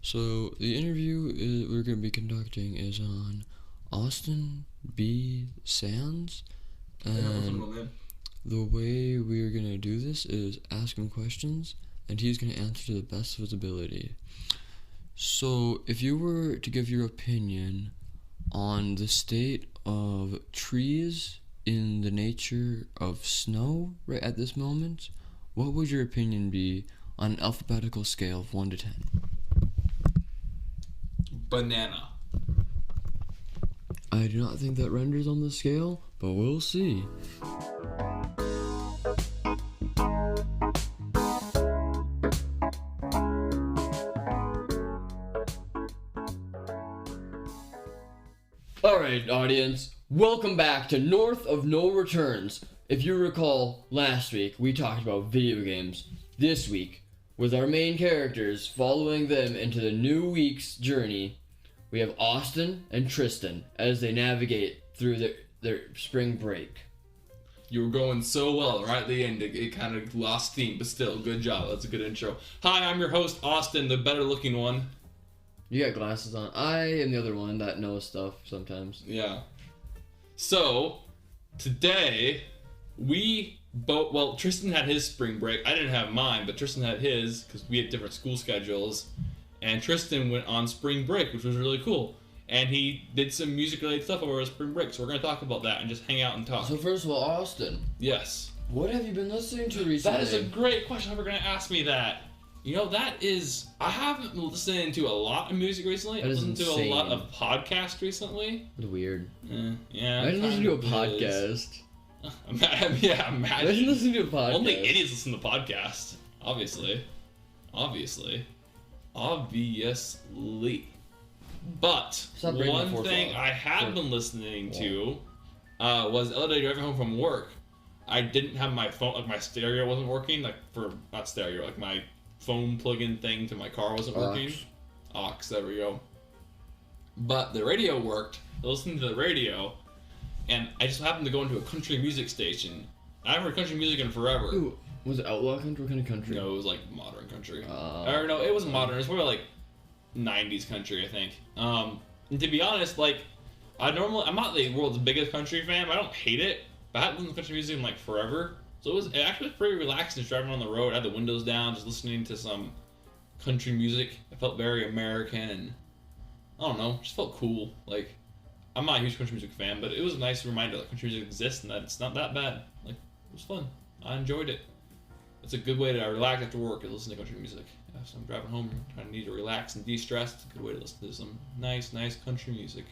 So the interview we're going to be conducting is on Austin B. Sands, and the way we're going to do this is ask him questions, and he's going to answer to the best of his ability. So if you were to give your opinion on the state of trees in the nature of snow right at this moment, what would your opinion be on an alphabetical scale of 1 to 10? Banana. I do not think that renders on the scale, but we'll see. Alright, audience, welcome back to North of No Returns. If you recall, last week we talked about video games. This week, with our main characters following them into the new week's journey, we have Austin and Tristan as they navigate through their spring break. You were going so well right at the end. It kind of lost steam, but still, good job. That's a good intro. Hi, I'm your host, Austin, the better looking one. You got glasses on. I am the other one that knows stuff sometimes. Yeah. So, today, Tristan had his spring break. I didn't have mine, but Tristan had his because we had different school schedules. And Tristan went on spring break, which was really cool. And he did some music-related stuff over his spring break. So we're going to talk about that and just hang out and talk. So first of all, Austin. Yes. What have you been listening to recently? That is a great question. How are going to ask me that? You know, I haven't been listening to a lot of music recently. I've listened to a lot of podcasts recently. That's weird. Yeah. I didn't listen to a podcast. Yeah, imagine. I didn't listen to a podcast. Only idiots listen to podcasts. Obviously. But one thing I have been listening to was the other day driving home from work. I didn't have my phone, like my stereo wasn't working, my phone plug-in thing to my car wasn't working. Aux, there we go. But the radio worked. I listened to the radio, and I just happened to go into a country music station. I haven't heard country music in forever. Ooh, was it outlaw country? What kind of country? No, it was like modern country. Or no, it wasn't modern. It was probably like 90s country, I think. And to be honest, like, I'm not the world's biggest country fan, but I don't hate it. But I haven't listened to country music in like forever. So it actually was pretty relaxing just driving on the road. I had the windows down, just listening to some country music. It felt very American, and I don't know, just felt cool. Like, I'm not a huge country music fan, but it was a nice reminder that country music exists and that it's not that bad. Like, it was fun. I enjoyed it. It's a good way to relax after work is listen to country music. Yeah, so I'm driving home, trying to need to relax and de-stress. It's a good way to listen to some nice country music.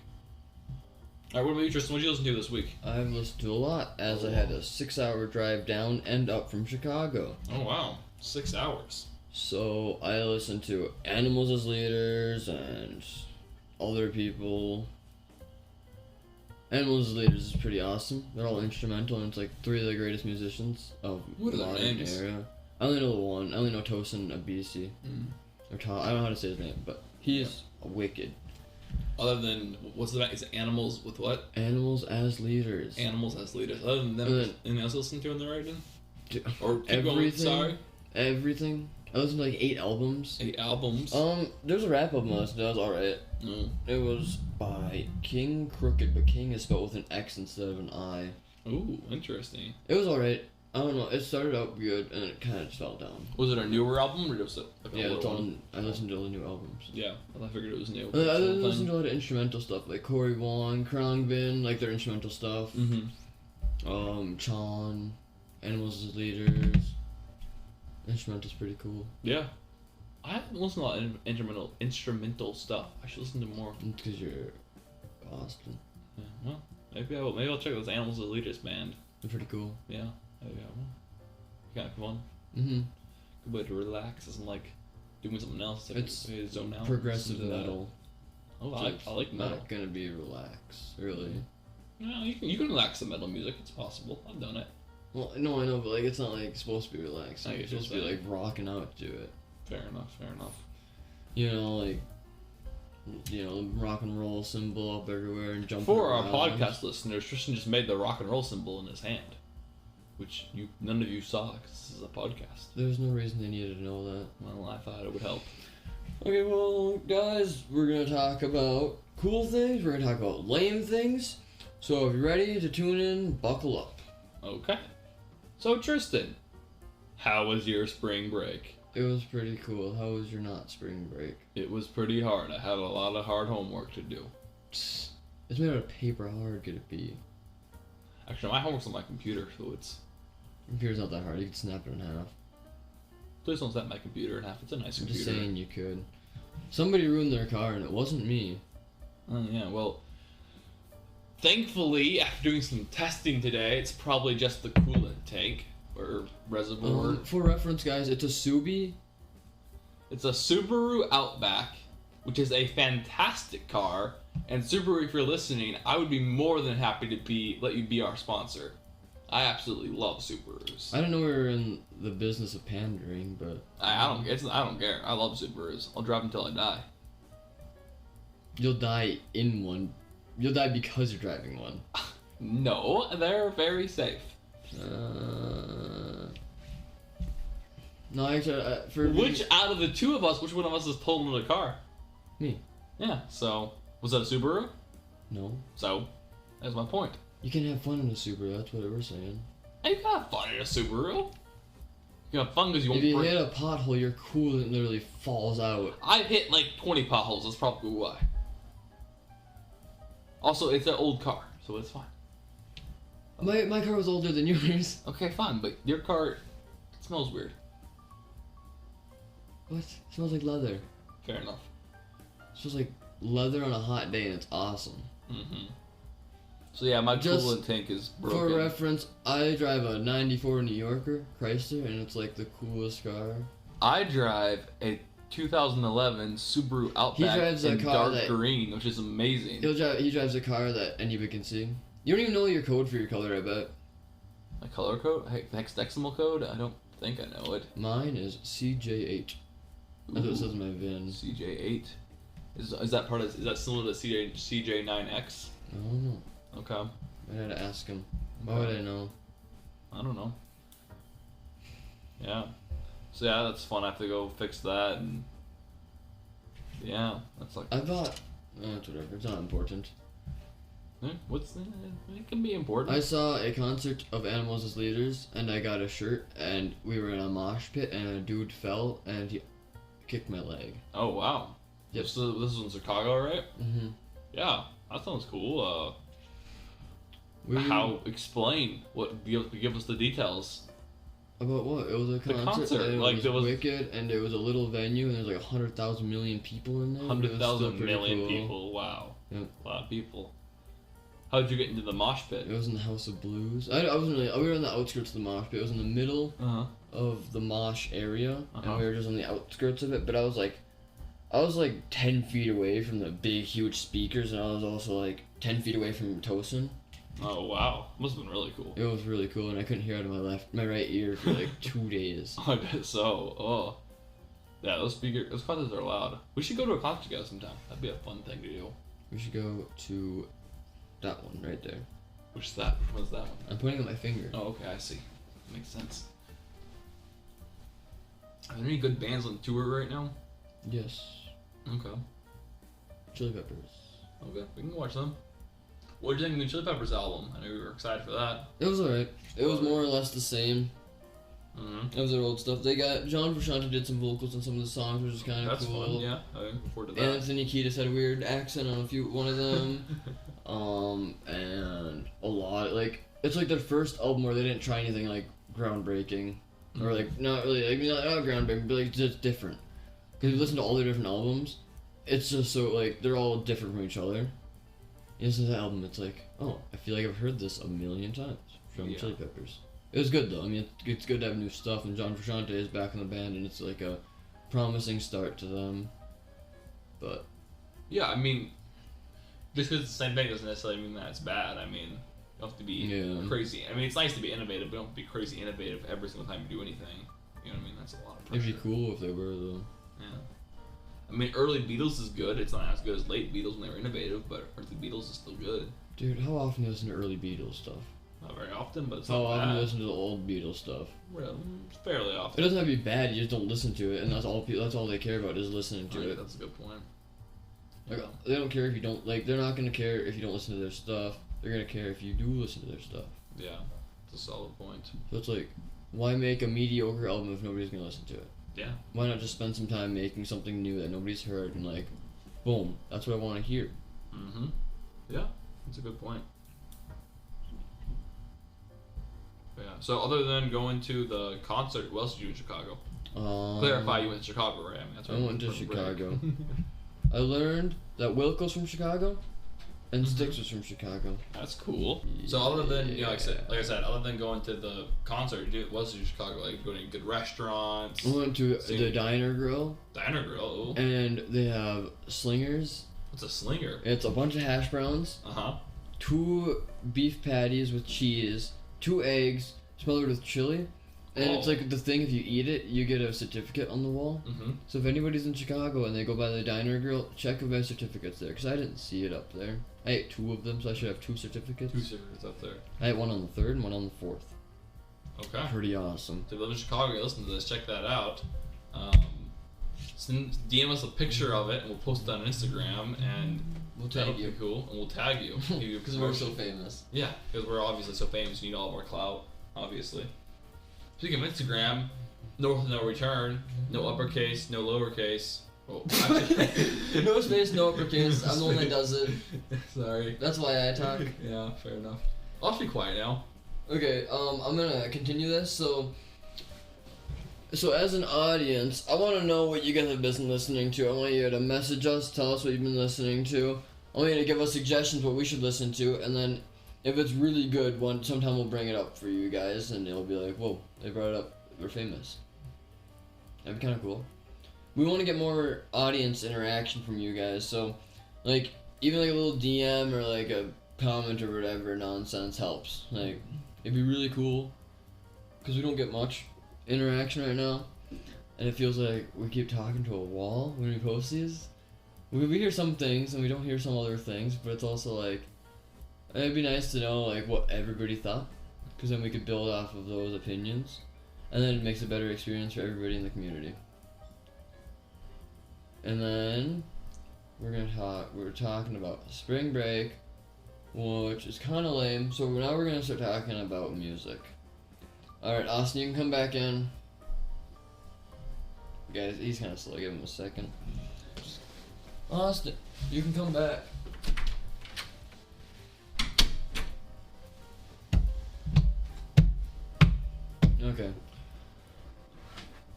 Alright, what about you, Tristan? What did you listen to this week? I've listened to a lot, as I had a 6-hour drive down and up from Chicago. Oh, wow. 6 hours. So, I listened to Animals as Leaders and other people. Animals as Leaders is pretty awesome. They're all instrumental, and it's like 3 of the greatest musicians of modern era. I only know the one. I only know Tosin Abisi. Or I don't know how to say his name, but he is wicked. Other than, what's the band? Is it Animals with what? Animals as Leaders. Animals as Leaders. Other than them, anything else listening to in the right then? Or everything. Everything. I listened to like 8 albums. 8 albums? There's a rap album I listened to. That was alright. It was by King Crooked, but King is spelled with an X instead of an I. Ooh, interesting. It was alright. I don't know. It started out good, and it kind of just fell down. Was it a newer album, or just I listened to all the new albums. Yeah, I figured it was new. I listened to a lot of instrumental stuff, like Corey Wong, Krongbin, like their instrumental stuff. Chan, Animals as Leaders. Instrumental's pretty cool. Yeah. I haven't listened to a lot of instrumental stuff. I should listen to more. Because you're Austin. Yeah, well, maybe I'll check out this Animals as Leaders band. They're pretty cool. Yeah. Kind of fun. Good way to relax. Isn't like doing something else. It's zone out. Progressive metal. Oh, I like metal. Not gonna be relaxed, really. No, you can relax to metal music. It's possible. I've done it. Well, no, I know, but like it's not like supposed to be relaxed. It's supposed to be like rocking out to it. Fair enough. You know, rock and roll symbol up everywhere and jumping For around. our podcast listeners, Tristan just made the rock and roll symbol in his hand. Which none of you saw because this is a podcast. There's no reason they needed to know that. Well, I thought it would help. Okay, well, guys, we're gonna talk about cool things. We're gonna talk about lame things. So if you're ready to tune in, buckle up. Okay. So Tristan, how was your spring break? It was pretty cool. How was your not spring break? It was pretty hard. I had a lot of hard homework to do. It's made out of paper. How hard could it be? Actually, my homework's on my computer, so it's... Computer's not that hard. You can snap it in half. Please don't snap my computer in half. It's a nice I'm computer. just saying you could. Somebody ruined their car, and it wasn't me. Oh, yeah, well... Thankfully, after doing some testing today, it's probably just the coolant tank, or reservoir. For reference, guys, it's a Subi. It's a Subaru Outback, which is a fantastic car. And Subaru, if you're listening, I would be more than happy to let you be our sponsor. I absolutely love Subarus. I don't know we were in the business of pandering, but I don't care. I love Subarus. I'll drive until I die. You'll die in one. You'll die because you're driving one. No, they're very safe. No, actually, Which out of the two of us, which one of us has totaled a car? Me. Yeah. So was that a Subaru? No. So that's my point. You can have fun in a Subaru. That's what we're saying. Hey, you can have fun in a Subaru. You can have fun because you won't. If you hit a pothole, your coolant literally falls out. I've hit like 20 potholes. That's probably why. Also, it's an old car, so it's fine. My car was older than yours. Okay, fine, but your car smells weird. What? It smells like leather. Fair enough. It smells like leather on a hot day, and it's awesome. Mm-hmm. So yeah, my coolant tank is broken. For reference, I drive a '94 New Yorker Chrysler, and it's like the coolest car. I drive a 2011 Subaru Outback in dark green, which is amazing. He drives a car that anybody can see. You don't even know your code for your color, I bet. My color code? Hexadecimal code? I don't think I know it. Mine is CJ8. That's what it says in my VIN. CJ8. Is that similar to CJ9X? I don't know. Okay. I had to ask him. Why would I know? I don't know. Yeah. So yeah, that's fun. I have to go fix that, and yeah, that's like. I bought. It's whatever. It's not important. It can be important. I saw a concert of Animals as Leaders, and I got a shirt, and we were in a mosh pit, and a dude fell, and he kicked my leg. Oh wow. Yep. So this is in Chicago, right? Mm-hmm. Yeah, that sounds cool. Explain what? Give us the details. About what? It was a concert. The concert, and like it was wicked, and it was a little venue, and there was like 100,000 million people in there. 100,000 million people. Wow. Yep. A lot of people. How did you get into the mosh pit? It was in the House of Blues. I wasn't really. We were on the outskirts of the mosh pit. It was in the middle of the mosh area, and we were just on the outskirts of it. But I was like 10 feet away from the big, huge speakers, and I was also like 10 feet away from Tosin. Oh wow, must have been really cool. It was really cool, and I couldn't hear out of my right ear for like 2 days. I bet so. Oh, yeah, those concerts are loud. We should go to a concert together sometime. That'd be a fun thing to do. We should go to that one right there. Which is that? Which one's that one? I'm pointing at my finger. Oh, okay, I see. Makes sense. Are there any good bands on tour right now? Yes. Okay. Chili Peppers. Okay, we can watch them. What did you think of the Chili Peppers album? I know you were excited for that. It was alright. It was more or less the same. Mm-hmm. It was their old stuff. They got John Frusciante did some vocals on some of the songs, which is kind of cool. That's fun. Yeah, I look forward to that. Anthony Kiedis had a weird accent on one of them. And a lot it's like their first album where they didn't try anything like groundbreaking or like not really not groundbreaking, but like just different. Because you listen to all their different albums, it's just so like they're all different from each other. You listen to the album, it's like, oh, I feel like I've heard this a million times from Chili Peppers. It was good though. I mean, it's good to have new stuff, and John Frusciante is back in the band, and it's like a promising start to them. But yeah, I mean, just because it's the same thing doesn't necessarily mean that it's bad. I mean, you don't have to be crazy. I mean, it's nice to be innovative, but don't have to be crazy innovative every single time you do anything. You know what I mean? That's a lot of pressure. It'd be cool if they were though. Yeah. I mean, early Beatles is good. It's not as good as late Beatles when they were innovative, but early Beatles is still good. Dude, how often do you listen to early Beatles stuff? Not very often, but it's How not often do bad. you listen to the old Beatles stuff? Well, fairly It often. doesn't have to be bad. You just don't listen to it, and that's all. That's all they care about is listening to it. That's a good point. Like, they don't care if you don't like. They're not gonna care if you don't listen to their stuff. They're gonna care if you do listen to their stuff. Yeah, it's a solid point. So it's like, why make a mediocre album if nobody's gonna listen to it? Yeah. Why not just spend some time making something new that nobody's heard and like, boom, that's what I want to hear. Mm-hmm. Yeah, that's a good point. Yeah. So other than going to the concert, what else did you do in Chicago? Clarify, you went to Chicago, right? I mean, that's I went to Chicago. I learned that Wilco's from Chicago, and Styx was from Chicago. That's cool. So other than like I said, other than going to the concert, what else did you do in Chicago? Like going to good restaurants. I went to the Diner Grill. Diner Grill. Ooh. And they have slingers. What's a slinger? It's a bunch of hash browns. 2 beef patties with cheese, 2 eggs smothered with chili. And it's like the thing, if you eat it, you get a certificate on the wall. Mm-hmm. So if anybody's in Chicago and they go by the Diner Grill, check if my certificate's there, because I didn't see it up there. I ate 2 of them, so I should have 2 certificates. 2 certificates up there. I ate one on the 3rd and one on the 4th. Okay. Pretty awesome. If you live in Chicago, you listen to this, check that out. DM us a picture of it, and we'll post it on Instagram, and We'll tag you. Be cool, and we'll tag you. Because we're so famous. Yeah, because we're obviously so famous, we need all of our clout, obviously. Speaking of Instagram, no return, no uppercase, no lowercase. Oh, no space, no uppercase. I'm the one that does it. Sorry. That's why I talk. Yeah, fair enough. I'll be quiet now. Okay, I'm gonna continue this. So as an audience, I want to know what you guys have been listening to. I want you to message us, tell us what you've been listening to. I want you to give us suggestions what we should listen to, and then if it's really good, sometime we'll bring it up for you guys, and it'll be like, whoa, they brought it up. We're famous. That'd be kind of cool. We want to get more audience interaction from you guys, so like even like a little DM or like a comment or whatever nonsense helps. Like it'd be really cool because we don't get much interaction right now, and it feels like we keep talking to a wall when we post these. We hear some things and we don't hear some other things, but it's also like it'd be nice to know like what everybody thought, because then we could build off of those opinions, and then it makes a better experience for everybody in the community. And then we're talking about spring break, which is kind of lame, so now we're gonna start talking about music. Alright, Austin, you can come back in. Guys, he's kind of slow, give him a second. Austin, you can come back. Okay.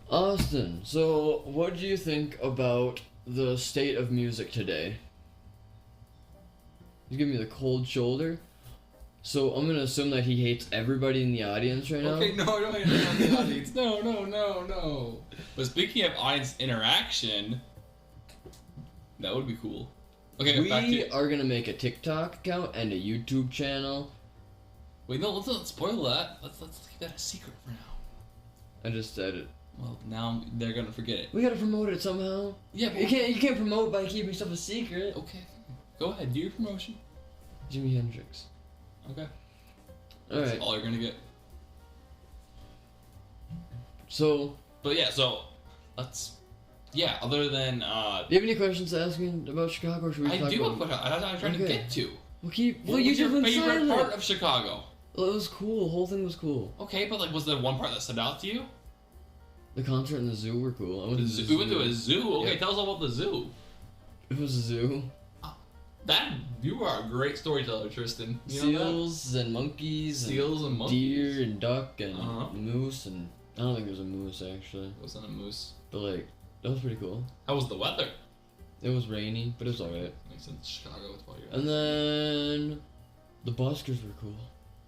Austin, so what do you think about the state of music today? You give me the cold shoulder. So I'm gonna assume that he hates everybody in the audience right now. Okay, no, I don't hate anyone in the audience. No. But speaking of audience interaction, that would be cool. Okay, we are gonna make a TikTok account and a YouTube channel. Wait, no, let's not spoil that. Let's keep that a secret for now. I just said it. Well, now they're gonna forget it. We gotta promote it somehow. Yeah, but you can't promote by keeping stuff a secret. Okay, go ahead, do your promotion. Jimi Hendrix. Okay. Alright. That's all you're gonna get. So. But yeah, so let's. Yeah, other than. Do you have any questions to ask me about Chicago? Or should we I do have questions. That's what I'm trying to get to. Well, you your favorite silent. part of Chicago? Well, it was cool. The whole thing was cool. Okay, but like, was there one part that stood out to you? The concert and the zoo were cool. We went to a zoo. Okay, yeah. Tell us all about the zoo. It was a zoo. You are a great storyteller, Tristan. Seals and monkeys. Seals and monkeys. Deer and duck and moose and I don't think it was a moose actually. It wasn't a moose. But like that was pretty cool. How was the weather? It was rainy, but it was alright. Makes sense. Chicago with all your. And then the buskers were cool.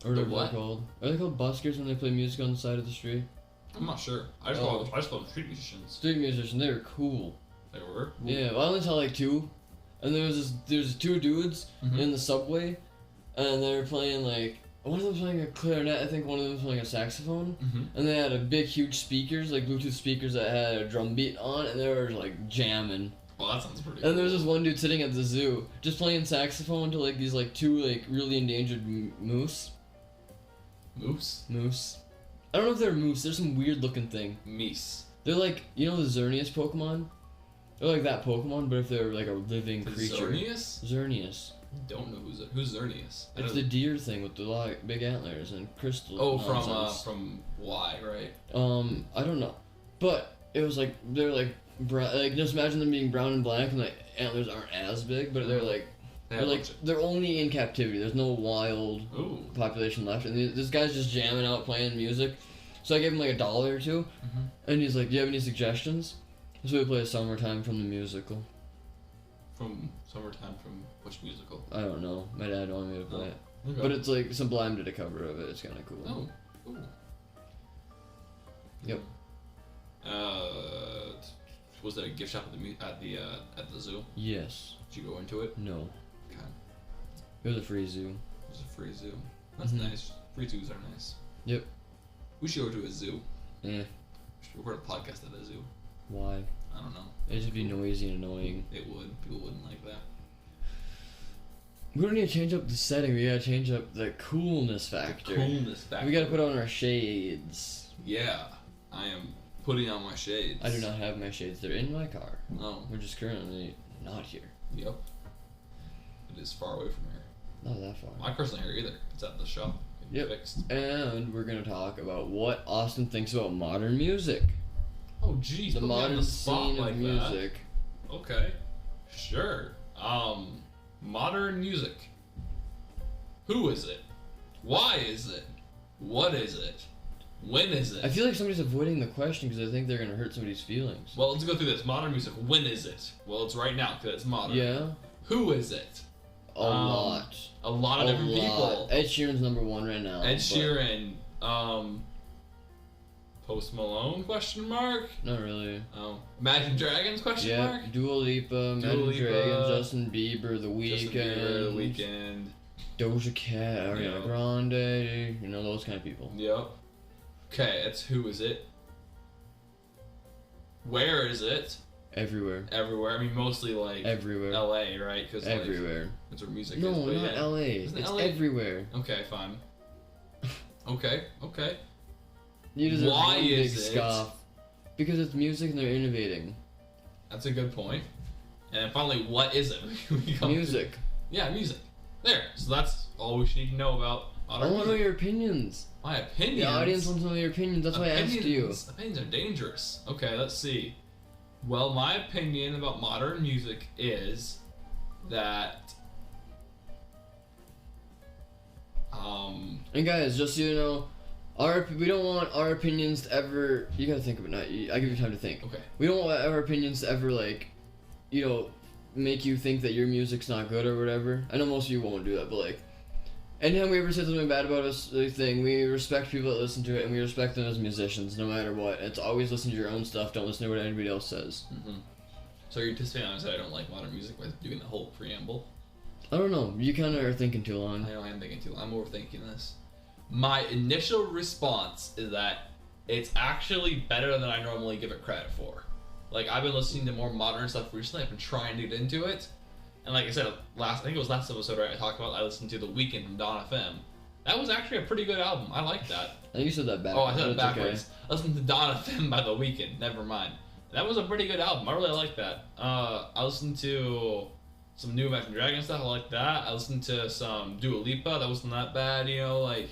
Or the what what? They're called? Are they called buskers when they play music on the side of the street? I'm not sure. I just call them street musicians. Street musicians. They were cool. They were. Cool. Yeah, well, I only saw like 2. And there's 2 dudes in the subway, and they were playing like one of them was playing a clarinet. I think one of them was playing a saxophone, and they had a big, huge speakers, like Bluetooth speakers that had a drum beat on, and they were like jamming. Well, that sounds pretty. And there was this one dude sitting at the zoo, just playing saxophone to like these like 2 like really endangered moose. Moose? Moose. I don't know if they're moose. They're some weird looking thing. Meese. They're like, you know the Xerneas Pokemon? They're like that Pokemon, but if they're like a living creature. Xerneas? Xerneas. I don't know who's Xerneas. It's the deer thing with the big antlers and crystals. Oh, from Y, right? I don't know, but it was like they're like brown. Like just imagine them being brown and black, and like antlers aren't as big, but they're only in captivity. There's no wild population left, and this guy's just jamming out, playing music. So I gave him like $1 or $2, and he's like, "Do you have any suggestions?" So we play "Summertime" from the musical. From Summertime from which musical? I don't know. My dad wanted me to play it. Okay. But it's like Sublime did a cover of it. It's kind of cool. Oh. Ooh. Yep. Was there a gift shop at the zoo? Yes. Did you go into it? No. Okay. It was a free zoo. It was a free zoo. That's nice. Free zoos are nice. Yep. We should go to a zoo. Yeah. We should record a podcast at a zoo. Why? I don't know. It'd just be noisy and annoying. It would. People wouldn't like that. We don't need to change up the setting. We gotta change up the coolness factor. We gotta put on our shades. Yeah. I am putting on my shades. I do not have my shades. They're in my car. No. We're just currently not here. Yep. It is far away from here. Not that far. My car's not here either. It's at the shop. Yep. Fixed. And we're gonna talk about what Austin thinks about modern music. Oh, geez. The modern scene of like music. That. Okay. Sure. Modern music. Who is it? Why is it? What is it? When is it? I feel like somebody's avoiding the question because I think they're gonna hurt somebody's feelings. Well, let's go through this. Modern music. When is it? Well, it's right now because it's modern. Yeah. Who is it? A lot. A lot of different people. Ed Sheeran's #1 right now. Ed Sheeran. Post Malone? Question mark. Not really. Imagine Dragons? Question mark. Dua Lipa, Imagine Dragons, Justin Bieber, The Weeknd. Doja Cat, Ariana Grande. You know those kind of people. Yep. Okay, that's who is it? Where is it? Everywhere. Everywhere. I mean, mostly like everywhere. LA, right? Cause everywhere. Like, that's where music no, is. No, not LA. It's LA? Everywhere. Okay, fine. Okay. You deserve Why is big it? Scoff. Because it's music and they're innovating. That's a good point. And then finally, what is it? Music. Yeah, music. There. So that's all we should need to know about. I want to know your opinions. My opinions? The audience wants to know your opinions. That's why I asked you. Opinions are dangerous. Okay, let's see. Well, my opinion about modern music is that and guys, just so you know, we don't want our opinions to ever. You gotta think of it. I give you time to think. Okay. We don't want our opinions to ever make you think that your music's not good or whatever. I know most of you won't do that, but like, anytime we ever say something bad about a thing, we respect people that listen to it, and we respect them as musicians, no matter what. It's always listen to your own stuff. Don't listen to what anybody else says. Mm-hmm. So you're just saying I don't like modern music by doing the whole preamble? I don't know. You kind of are thinking too long. I know I am thinking too long. I'm overthinking this. My initial response is that it's actually better than I normally give it credit for. Like, I've been listening to more modern stuff recently. I've been trying to get into it. And like I said, I think it was last episode, right? I talked about I listened to The Weeknd from Dawn FM. That was actually a pretty good album. I like that. I think you said that backwards. Oh, I said it backwards. Okay. I listened to Dawn FM by The Weeknd. Never mind. That was a pretty good album. I really like that. I listened to some new Imagine Dragons stuff. I like that. I listened to some Dua Lipa. That wasn't that bad, you know, like...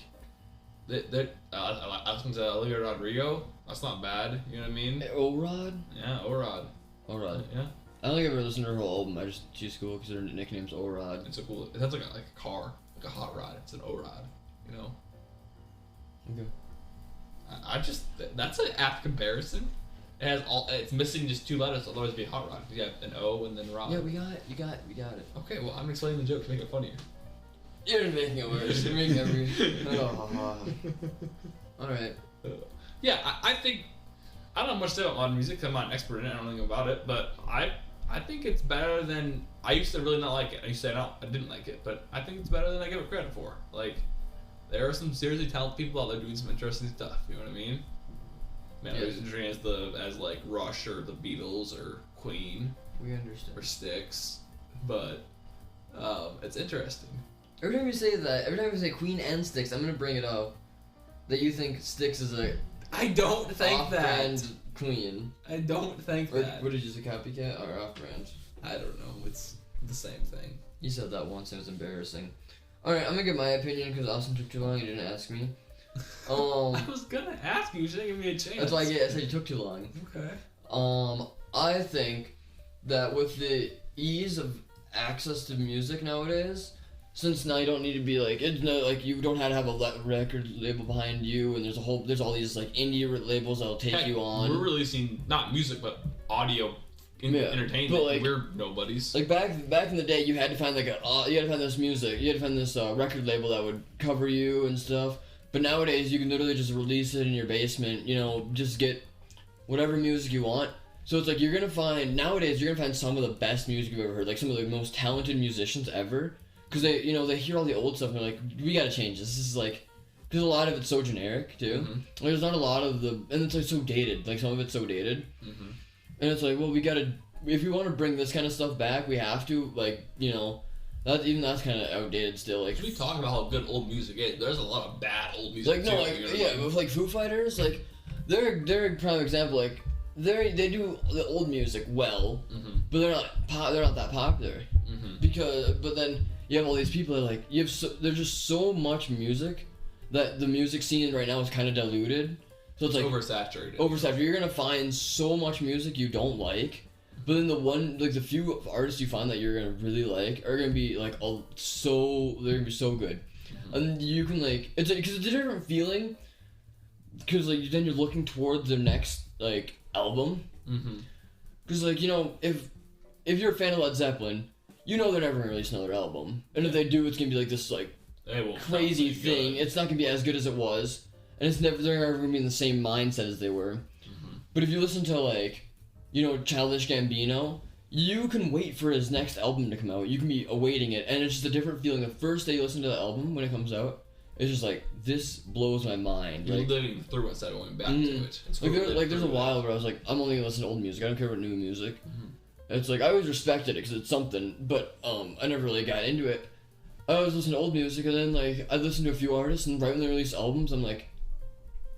I listened to Olivia Rodrigo. That's not bad, you know what I mean? O-Rod? Yeah, O-Rod. O-Rod. Yeah. I don't think I've ever listened to her whole album. She's cool because her nickname's O-Rod. It sounds like a car, like a hot rod. It's an O-Rod, you know? Okay. That's an apt comparison. It's missing just 2 letters, otherwise it'd be hot rod. You have an O and then rod. Yeah, we got it. You got it. Okay, well, I'm explaining the joke to make it funnier. You're making it worse. You're making every... Alright. Yeah, I think... I don't know much about modern music, I'm not an expert in it, I don't know anything about it, but I think it's better than... I used to really not like it. I used to say I didn't like it, but I think it's better than I give it credit for. Like, there are some seriously talented people out there doing some interesting stuff, you know what I mean? Man, yes. As interesting as like Rush or the Beatles or Queen. We understand. Or Styx, but it's interesting. Every time you say Queen and Styx, I'm gonna bring it up. that you think Styx is a I don't think off-brand that. queen. I don't think Or that. what did you say, copycat or off-brand? I don't know. It's the same thing. You said that once. It was embarrassing. All right, I'm gonna give my opinion because Austin took too long. You didn't ask me. I was gonna ask you. You should give me a chance. That's why I said you took too long. Okay. I think that with the ease of access to music nowadays, since now you don't need to be like it's no like you don't have to have a record label behind you, and there's all these like indie labels that'll take you on. We're releasing not music but audio entertainment. But like, we're nobodies. Like back in the day, you had to find like you had to find this music, you had to find this record label that would cover you and stuff. But nowadays, you can literally just release it in your basement. You know, just get whatever music you want. So it's like you're gonna find some of the best music you've ever heard, like some of the most talented musicians ever, because they hear all the old stuff and they're like, we gotta change this. This is like, because a lot of it's so generic too. Mm-hmm. Like, there's not a lot of and it's like so dated. Like some of it's so dated, and it's like, well, we gotta, if we want to bring this kind of stuff back, we have to, like, you know. That's kind of outdated still. Like we talk about how good old music is. There's a lot of bad old music. Like with like Foo Fighters, like they're a prime example. Like they do the old music well, but they're not that popular. But then you have all these people that like there's just so much music that the music scene right now is kind of diluted. So it's like oversaturated. You're gonna find so much music you don't like. But then the few artists you find that you're gonna really like are gonna be like they're gonna be so good, and you can like because it's a different feeling, because like then you're looking towards their next like album, because like, you know, if you're a fan of Led Zeppelin, you know they're never gonna release another album, and if they do, it's gonna be like this like crazy thing. It's not gonna be as good as it was, and they're never gonna be in the same mindset as they were. But if you listen to like, you know, Childish Gambino, you can wait for his next album to come out. You can be awaiting it, and it's just a different feeling. The first day you listen to the album when it comes out, it's just like, this blows my mind. You're like, living through it instead of going back to it. It's there's a while where I was like, I'm only gonna listen to old music. I don't care about new music. It's like I always respected it because it's something, but I never really got into it. I always listened to old music, and then like I listened to a few artists, and right when they release albums, I'm like,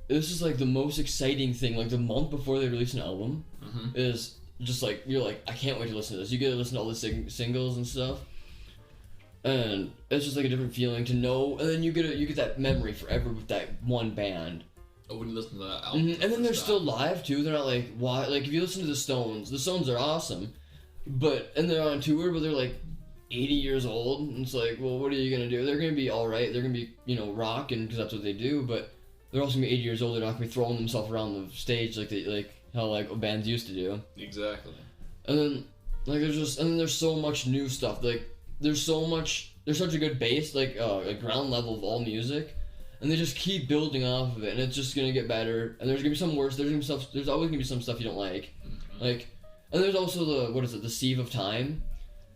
this is like the most exciting thing. Like the month before they release an album is just like, you're like, I can't wait to listen to this. You get to listen to all the singles and stuff, and it's just like a different feeling to know. And then you get that memory forever with that one band. Oh, when you listen to that album, and then they're still live too. They're not like, why? Like if you listen to the Stones are awesome, and they're on tour, but they're like 80 years old. And it's like, well, what are you gonna do? They're gonna be all right. They're gonna be, you know, rocking because that's what they do, but they're also gonna be 80 years old. They're not gonna be throwing themselves around the stage like how like bands used to do. Exactly. And then like there's so much new stuff. Like there's such a good base, like ground level of all music, and they just keep building off of it, and it's just gonna get better. And there's gonna be some worse. There's always gonna be some stuff you don't like. Like, and there's also the Sieve of Time.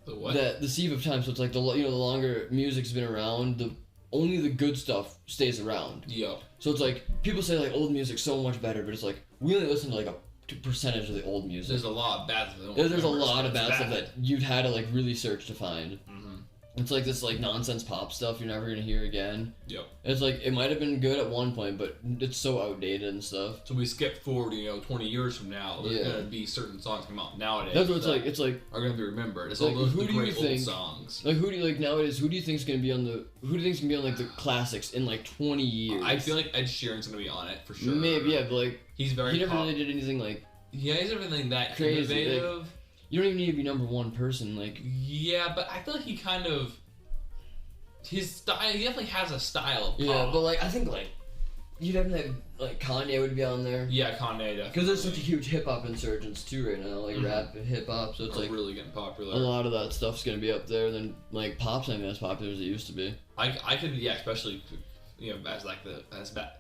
The what? The Sieve of Time. So it's like the longer music's been around, only the good stuff stays around. Yeah. So it's like, people say like old music's so much better, but it's like, we only listen to like a percentage of the old music. There's a lot of bad stuff. There's a lot of bad stuff that you'd had to like really search to find. It's like this like nonsense pop stuff you're never gonna hear again. Yep. It's like, it might have been good at one point, but it's so outdated and stuff. So we skip forward, 20 years from now, there's gonna be certain songs come out nowadays. That's what it's like. It's like, are gonna be remembered. It's like, all those who do great you think, old songs. Like nowadays? Who do you think's gonna be on like the classics in like 20 years? I feel like Ed Sheeran's gonna be on it for sure. Maybe, yeah, but like he never really did anything like. Yeah, he's never anything that crazy. Innovative. Like, you don't even need to be number one person. Like. Yeah, but I feel like he kind of. His style, he definitely has a style of pop. Yeah, but like, I think like, you'd have like Kanye would be on there. Yeah, Kanye definitely. Because there's such a huge hip hop insurgence too right now, like rap and hip hop. So it's like really getting popular. A lot of that stuff's gonna be up there. Then like pop's not even as popular as it used to be. I could, yeah, especially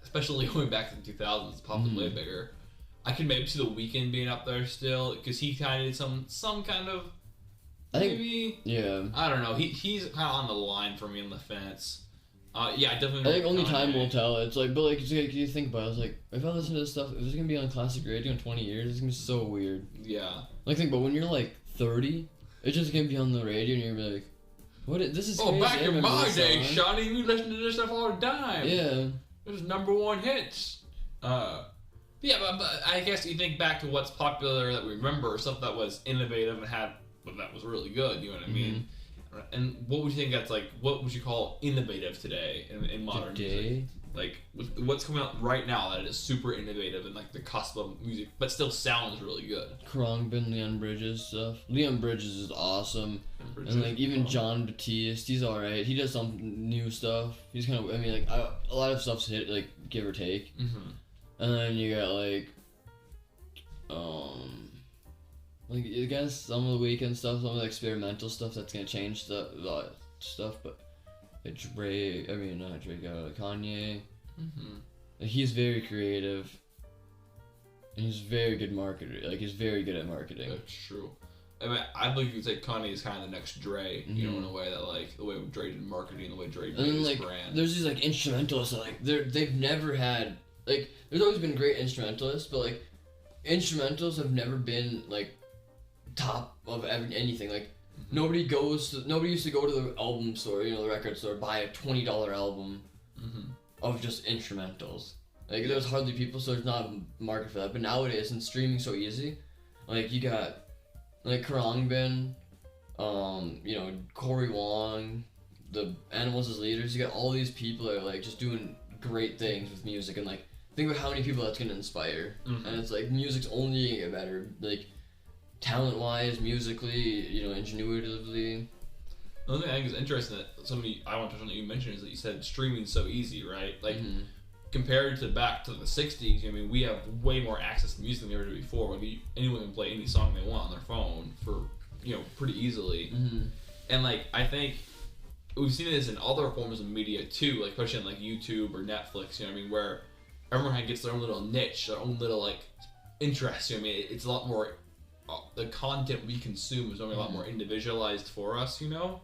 especially going back to the 2000s, pop was way bigger. I could maybe see The Weeknd being up there still, because he kind of did some kind of. Maybe. Yeah. I don't know. He's kind of on the line for me on the fence. Yeah, definitely. I think only time will tell. It's like, but like, you think about it, it's like, if I listen to this stuff, if it's gonna be on classic radio in 20 years, it's gonna be so weird. Yeah. Like, think about when you're like 30, it's just gonna be on the radio, and you're gonna be like, this is crazy. Back in my day, Shawty, we listened to this stuff all the time. Yeah. There's #1 hits. Yeah, but I guess you think back to what's popular that we remember, stuff that was innovative and that was really good. You know what I mean? And what would you think that's like? What would you call innovative today in modern music? Like what's coming out right now that is super innovative and like the cusp of music, but still sounds really good. Khruangbin, Leon Bridges stuff. Leon Bridges is awesome, and like even John Batiste, he's alright. He does some new stuff. He's kind of, I mean, like a lot of stuff's hit, like give or take. And then you got like I guess some of the weekend stuff, some of the experimental stuff that's gonna change stuff, but Drake, I mean not Drake, Kanye. Like, he's very creative, and he's very good marketer. Like he's very good at marketing. That's true. I mean, I believe you could say Kanye is kind of the next Dre, you know, in a way that like the way Dre did marketing, the way Dre made his like, brand. There's these like instrumentalists that like they've never had, like, there's always been great instrumentalists, but like instrumentals have never been like top of anything. Like nobody used to go to the album store, you know, the record store, buy a $20 album of just instrumentals. Like there's hardly people, so there's not a market for that. But nowadays, since streaming's so easy, like you got like Khruangbin, you know, Corey Wong, the Animals as Leaders. You got all these people that are like just doing great things with music, and like think about how many people that's gonna inspire. And it's like music's only gonna get better, like talent-wise, musically, you know, ingenuitively. The other thing I think is interesting that I want to touch on that you mentioned is that you said streaming's so easy, right? Like compared to back to the 60s, I mean, we have way more access to music than we ever did before. Like anyone can play any song they want on their phone for, you know, pretty easily. And like I think we've seen this in other forms of media too, like especially on like YouTube or Netflix. You know what I mean? Where everyone gets their own little niche, their own little like interest. You know what I mean? It's a lot more. The content we consume is only a lot more individualized for us. You know?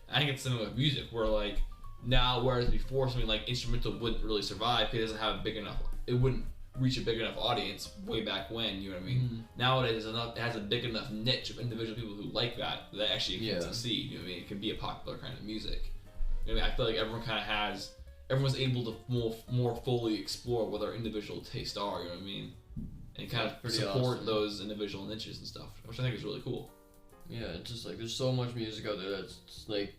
I think it's similar with music, where like now, whereas before something like instrumental wouldn't really survive because it doesn't have a big enough, it wouldn't reach a big enough audience way back when, you know what I mean? Nowadays it has a big enough niche of individual people who like that actually can succeed, you know what I mean? It can be a popular kind of music. You know what I mean? I feel like everyone's able to more fully explore what their individual tastes are, you know what I mean? And kind of support those individual niches and stuff, which I think is really cool. Yeah, it's just like there's so much music out there that's just, like,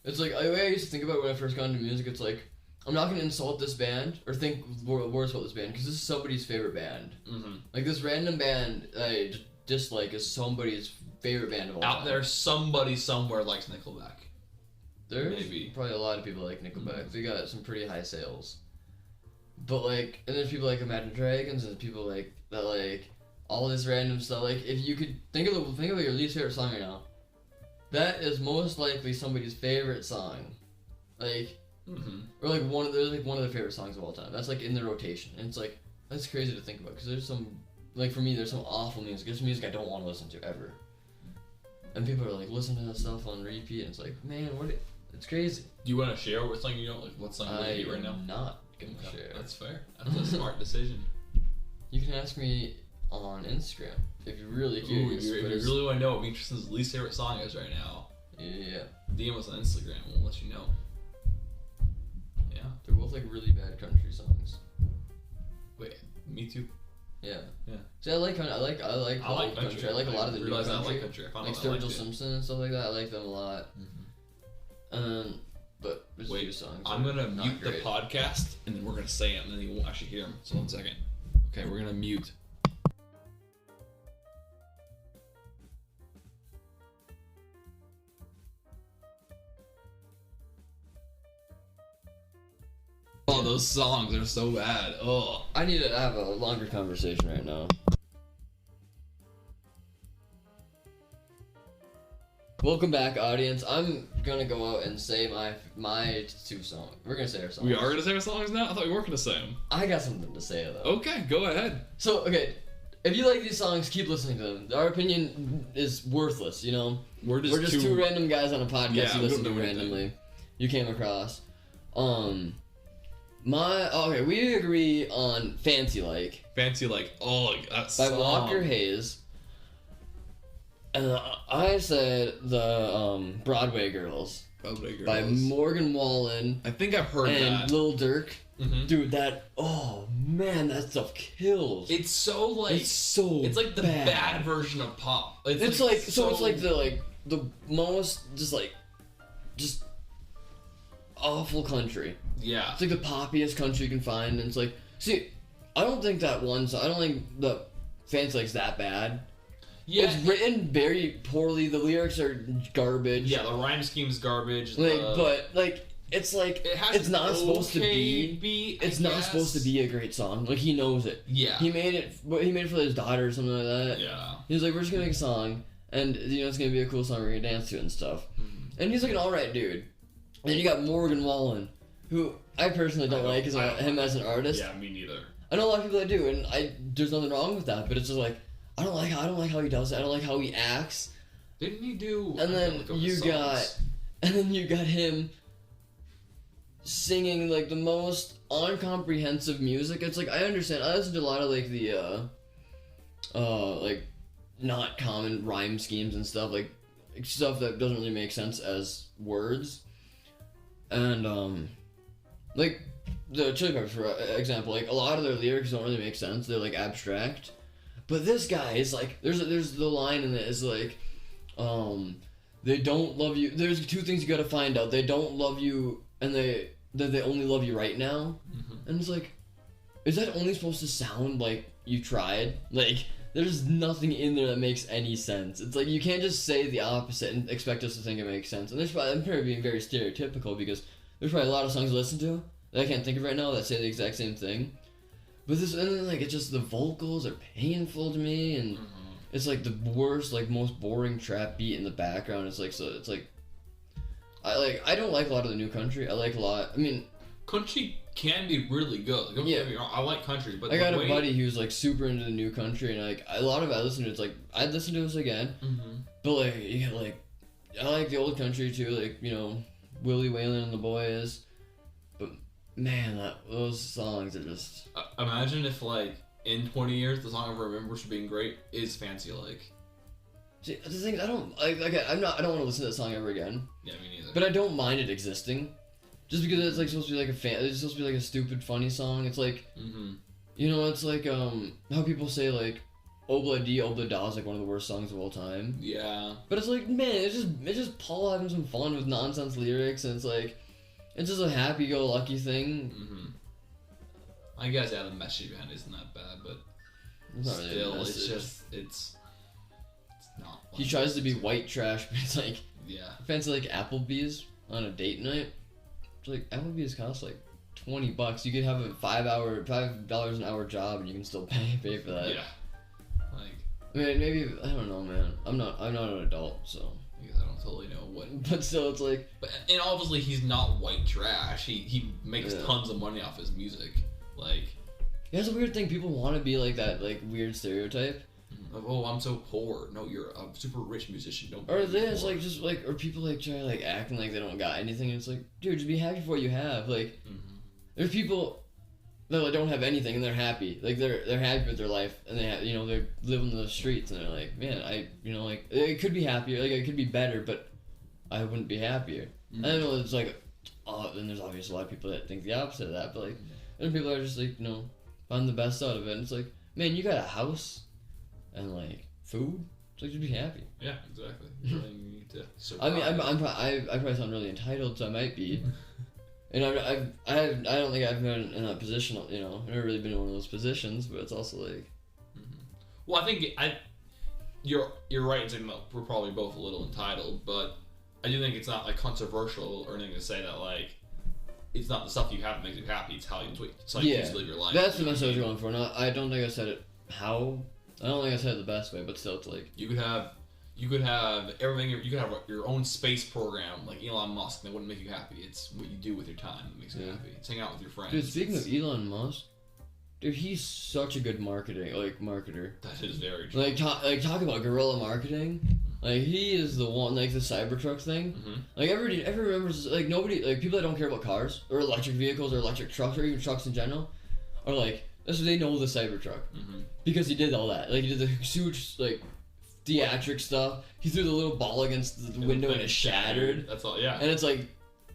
it's like the way I used to think about it when I first got into music. It's like I'm not gonna insult this band or think worse about this band because this is somebody's favorite band. Like this random band I dislike is somebody's favorite band of all time. Out there, somebody somewhere likes Nickelback. There's maybe probably a lot of people like Nickelback. They got some pretty high sales. But like, and there's people like Imagine Dragons, and people like that like all this random stuff. Like, if you could think of your least favorite song right now, that is most likely somebody's favorite song. Like, or like one of their favorite songs of all time. That's like in their rotation, and it's like that's crazy to think about because there's some, like for me, there's some awful music. There's music I don't want to listen to ever, and people are like listening to that stuff on repeat, and it's like, man, it's crazy. Do you want to share what song you don't like? What song you hate right now? I'm not gonna share. That's fair. That's a smart decision. You can ask me on Instagram if you're really curious. If you really want to know what Tristan's least favorite song is right now, DM us on Instagram. We'll let you know. Yeah, they're both like really bad country songs. Wait, me too. Yeah. Yeah. See, I like country. I like country. I like a lot of the new country. I like country. Like Sturgill Simpson and stuff like that. I like them a lot. But there's a few songs. I'm gonna mute the podcast, and then we're gonna say them, and then you won't actually hear them. So 1 second. Okay, we're gonna mute. Oh, those songs are so bad. Oh, I need to have a longer conversation right now. Welcome back, audience. I'm gonna go out and say my two songs. We're gonna say our songs. We are gonna say our songs now? I thought we weren't gonna say them. I got something to say though. Okay, go ahead. So, okay, if you like these songs, keep listening to them. Our opinion is worthless, you know? We're just two random guys on a podcast who listen to randomly. You came across. We agree on Fancy Like. Fancy Like, oh, that song. By Walker Hayes. I said the Broadway Girls. Broadway Girls. By Morgan Wallen. I think I've heard that. And Lil Durk. Mm-hmm. Dude, oh man, that stuff kills. It's so like it's like the bad version of pop. It's like the most just awful country. Yeah. It's like the poppiest country you can find, and it's like, see, I don't think the Fancy Like's that bad. Yeah, it's written very poorly. The lyrics are garbage. Yeah, the rhyme scheme's garbage. It's not supposed to be. It's not supposed to be a great song. Like, he knows it. Yeah. He made it for his daughter or something like that. Yeah. He was like, we're just gonna make a song, and it's gonna be a cool song we're gonna dance to and stuff. Mm-hmm. And he's like an alright dude. And then you got Morgan Wallen, who I personally don't like him as an artist. Yeah, me neither. I know a lot of people that do, and there's nothing wrong with that. But it's just like, I don't like how he does it. I don't like how he acts. Didn't he do? And then you got him singing like the most incomprehensive music. It's like, I understand. I listen to a lot of like the like not common rhyme schemes and stuff, like stuff that doesn't really make sense as words. And like the Chili Peppers, for example, like a lot of their lyrics don't really make sense. They're like abstract. But this guy is like, there's the line in it is like, they don't love you. There's two things you gotta find out. They don't love you, and they only love you right now. Mm-hmm. And it's like, is that only supposed to sound like you tried? Like, there's nothing in there that makes any sense. It's like, you can't just say the opposite and expect us to think it makes sense. And I'm probably being very stereotypical, because there's probably a lot of songs I listen to that I can't think of right now that say the exact same thing. But and then like, it's just the vocals are painful to me, and it's like the worst, like most boring trap beat in the background. It's like, so it's like, I don't like a lot of the new country. I like a lot. I mean, country can be really good. Don't get me wrong, I like country, but I got a buddy who's like super into the new country, and like a lot of it I listen to. It's like, I'd listen to this again, but like you get like, I like the old country too, like, you know, Willie Whalen and the Boys. But man, those songs are just. Imagine if like in 20 years the song I remember for being great is Fancy Like. See, the thing, I don't like. I don't want to listen to that song ever again. Yeah, me neither. But I don't mind it existing, just because it's like supposed to be like it's supposed to be like a stupid funny song. It's like, you know, it's like how people say like, Obla Di Obla Da is like one of the worst songs of all time. Yeah. But it's like, man, it's just Paul having some fun with nonsense lyrics, and it's like, it's just a happy-go-lucky thing. I guess the message behind it isn't that bad, but still, it's not. He tries to be white trash, but it's like, yeah. Fancy like Applebee's on a date night. It's like, Applebee's costs like $20. You could have a $5 an hour job, and you can still pay for that. Yeah. Like, I mean, maybe, I don't know, man. I'm not an adult, so. I don't totally know what. But still, it's like. And obviously, he's not white trash. He makes tons of money off his music. Like. Yeah, it's a weird thing. People want to be like that, like weird stereotype. Oh, I'm so poor. No, you're a super rich musician. Don't. Or this, like, just like, or people like try like acting like they don't got anything. And it's like, dude, just be happy for what you have. Like, there's people that like, don't have anything and they're happy. Like they're happy with their life, and they have, you know, they're living in the streets, and they're like, man, like it could be happier, like it could be better, but I wouldn't be happier. I know it's like, and there's obviously a lot of people that think the opposite of that, but like, other people are just like, you know, find the best out of it. And it's like, man, you got a house and like food. It's like, just be happy. Yeah, exactly. You really need to survive. I mean, I probably sound really entitled, so I might be. And I don't think I've been in that position, you know. I've never really been in one of those positions, but it's also like. Well, I think you're right in saying that we're probably both a little entitled, but I do think it's not like controversial or anything to say that like it's not the stuff you have that makes you happy. It's how you live your life. That's the message I was going for. I don't think I said it how. I don't think I said it the best way, but still, it's like you could have everything. You could have your own space program like Elon Musk. That wouldn't make you happy. It's what you do with your time that makes you happy. It's hang out with your friends. Dude, speaking of Elon Musk, dude, he's such a good marketer. That is very true. Talk about guerrilla marketing. Like, he is the one, like the Cybertruck thing. Like, everybody remembers, like, nobody, like, people that don't care about cars or electric vehicles or electric trucks or even trucks in general are like, they know the Cybertruck because he did all that. Like, he did the huge, like, theatric stuff. He threw the little ball against the window and it shattered. That's all. Yeah. And it's like,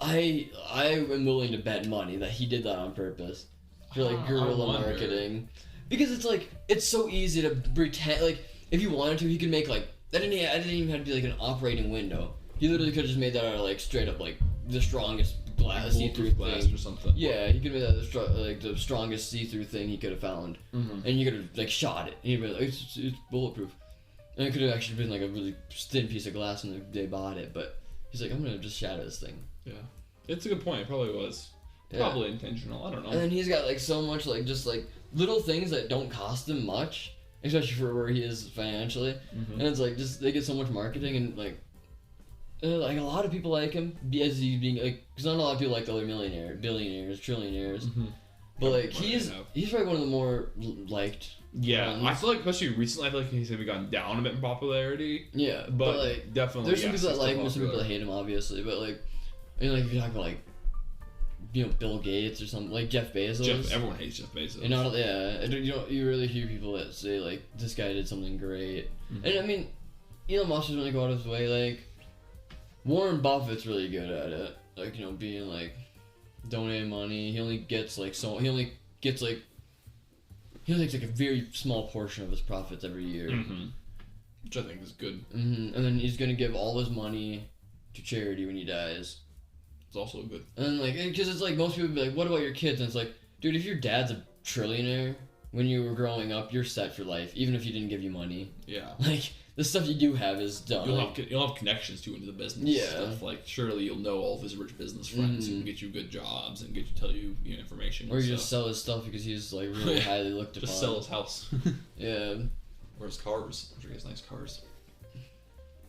I am willing to bet money that he did that on purpose for like guerrilla marketing, because it's like it's so easy to pretend. Like if you wanted to, he could make like that. Didn't even have to be like an operating window. He literally could have just made that out of like straight up like the strongest glass, see-through glass thing or something. Yeah, he could have made that the strongest see-through thing he could have found, and you could have like shot it. And he'd be like, it's bulletproof, and it could have actually been like a really thin piece of glass when they bought it. But he's like, I'm gonna just shatter this thing. Yeah, it's a good point. It probably was probably intentional. I don't know. And then he's got like so much like just like little things that don't cost him much, especially for where he is financially. And it's like just they get so much marketing and like a lot of people like him as he's being like, because not a lot of people like the other billionaires, trillionaires. But like he's probably one of the more liked. Yeah, ones. I feel like especially recently, I feel like he's maybe gone down a bit in popularity. Yeah, but like definitely, there's some people that like him, there's some people that hate him, obviously. But like, I mean, like if you talk about like, you know, Bill Gates or something, like Jeff Bezos. Everyone hates Jeff Bezos. And you really hear people that say like this guy did something great. And I mean, Elon Musk doesn't really go out of his way. Like Warren Buffett's really good at it. Like, you know, being like donating money. He only takes like a very small portion of his profits every year, which I think is good. And then he's gonna give all his money to charity when he dies. It's also good. And like, because it's like most people be like, "What about your kids?" And it's like, dude, if your dad's a trillionaire when you were growing up, you're set for life, even if he didn't give you money. Yeah. Like the stuff you do have is done. You'll have connections to into the business. Yeah. Stuff. Like surely you'll know all of his rich business friends who can get you good jobs and tell you information. Or you just sell his stuff because he's like really highly looked upon. Just sell his house. Yeah. Or his cars. I'm sure he has nice cars.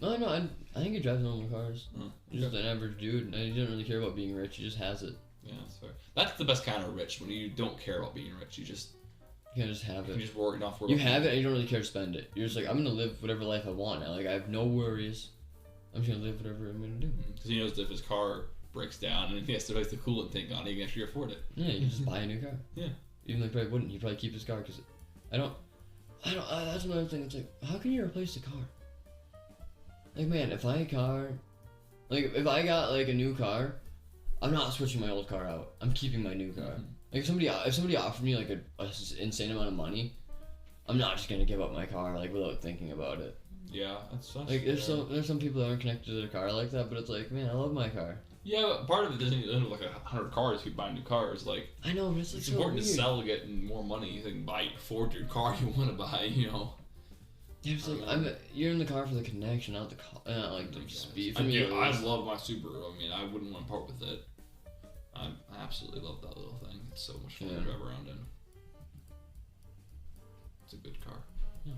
No, I think he drives normal cars. He's just okay. an average dude. And he doesn't really care about being rich. He just has it. Yeah, that's fair. That's the best kind of rich, when you don't care about being rich. You can just have it. You just work enough. You have it and you don't really care to spend it. You're just like, I'm going to live whatever life I want now. Like, I have no worries. I'm just going to live whatever I'm going to do. Because he knows that if his car breaks down and he has to replace the coolant tank on it, he can actually afford it. Yeah, you can just buy a new car. Yeah. Even though he probably wouldn't. He'd probably keep his car because that's another thing. It's like, how can you replace the car? Like, man, if I got like a new car, I'm not switching my old car out. I'm keeping my new car. Like if somebody offered me like a insane amount of money, I'm not just gonna give up my car like without thinking about it. Yeah, that's like there's some people that aren't connected to their car like that, but it's like, man, I love my car. Yeah, but part of it doesn't end up like 100 cars. If you buy new cars, like I know, but it's so important to sell to get more money. You can afford your car you want to buy. Yeah, it's like you're in the car for the connection, not the car, not like the speed. For me, I love my Subaru. I mean, I wouldn't want to part with it. I absolutely love that little thing. It's so much fun to drive around in. It's a good car. Yeah.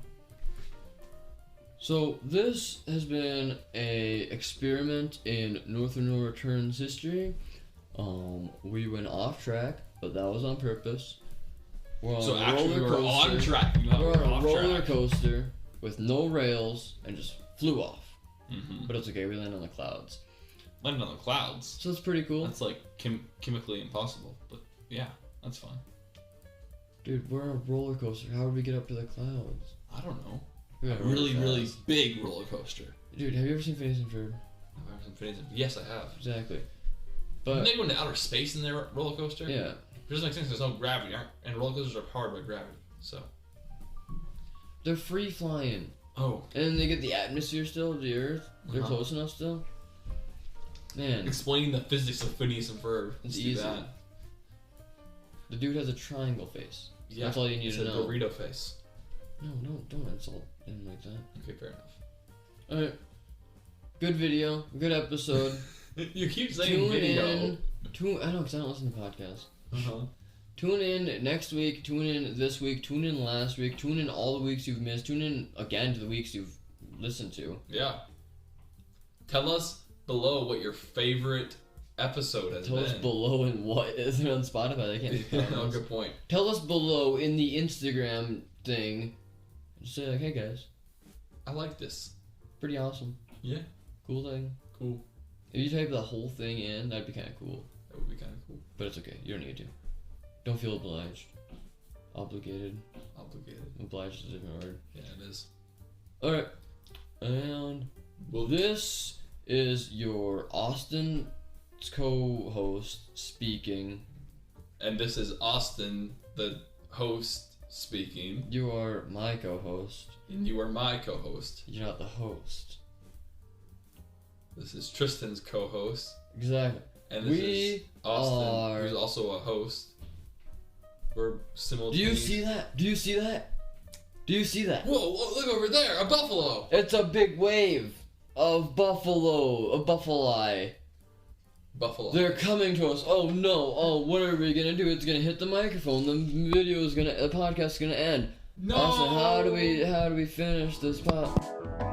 So this has been a experiment in Northern No Return's history. We went off track, but that was on purpose. We're on on track. We're on a roller coaster with no rails and just flew off. But it's okay. We landed on the clouds. Landed on the clouds. So it's pretty cool. That's like chemically impossible, but yeah, that's fine. Dude, we're on a roller coaster. How would we get up to the clouds? I don't know. A really big roller coaster. Dude, have you ever seen Phineas and Ferb? Have I ever seen Phineas and Ferb? Yes, I have. Exactly. But didn't they go into outer space in their roller coaster? Yeah. It doesn't make sense. There's no gravity, and roller coasters are powered by gravity, so they're free flying. Oh. And they get the atmosphere still of the Earth. They're close enough still. Man. Explain the physics of Phineas and Ferb. It's easy. The dude has a triangle face. Yeah. That's all you need to know. It's a Dorito face. No, don't insult him like that. Okay, fair enough. Alright. Good video. Good episode. You keep saying video. I know, because I don't listen to podcasts. Tune in next week. Tune in this week. Tune in last week. Tune in all the weeks you've missed. Tune in again to the weeks you've listened to. Yeah. Tell us below what your favorite episode has been. Tell us below in what? Is it on Spotify? They can't be No, good point. Tell us below in the Instagram thing. Just say like, hey guys. I like this. Pretty awesome. Yeah. Cool thing. Cool. If you type the whole thing in, that'd be kind of cool. That would be kind of cool. But it's okay. You don't need to. Don't feel obliged. Obligated. Obligated. Obliged is a different word. Yeah, it is. Alright. And this is your Austin co-host speaking. And this is Austin, the host, speaking. You are my co-host. And you are my co-host. You're not the host. This is Tristan's co-host. Exactly. And this is Austin, who's also a host. We're simultaneous. Do you see that? Do you see that? Do you see that? Whoa, look over there, a buffalo! It's a big wave of buffalo, a buffalo. Buffalo. They're coming to us. Oh no! Oh, what are we gonna do? It's gonna hit the microphone. The podcast is gonna end. No! Austin, how do we finish this pod?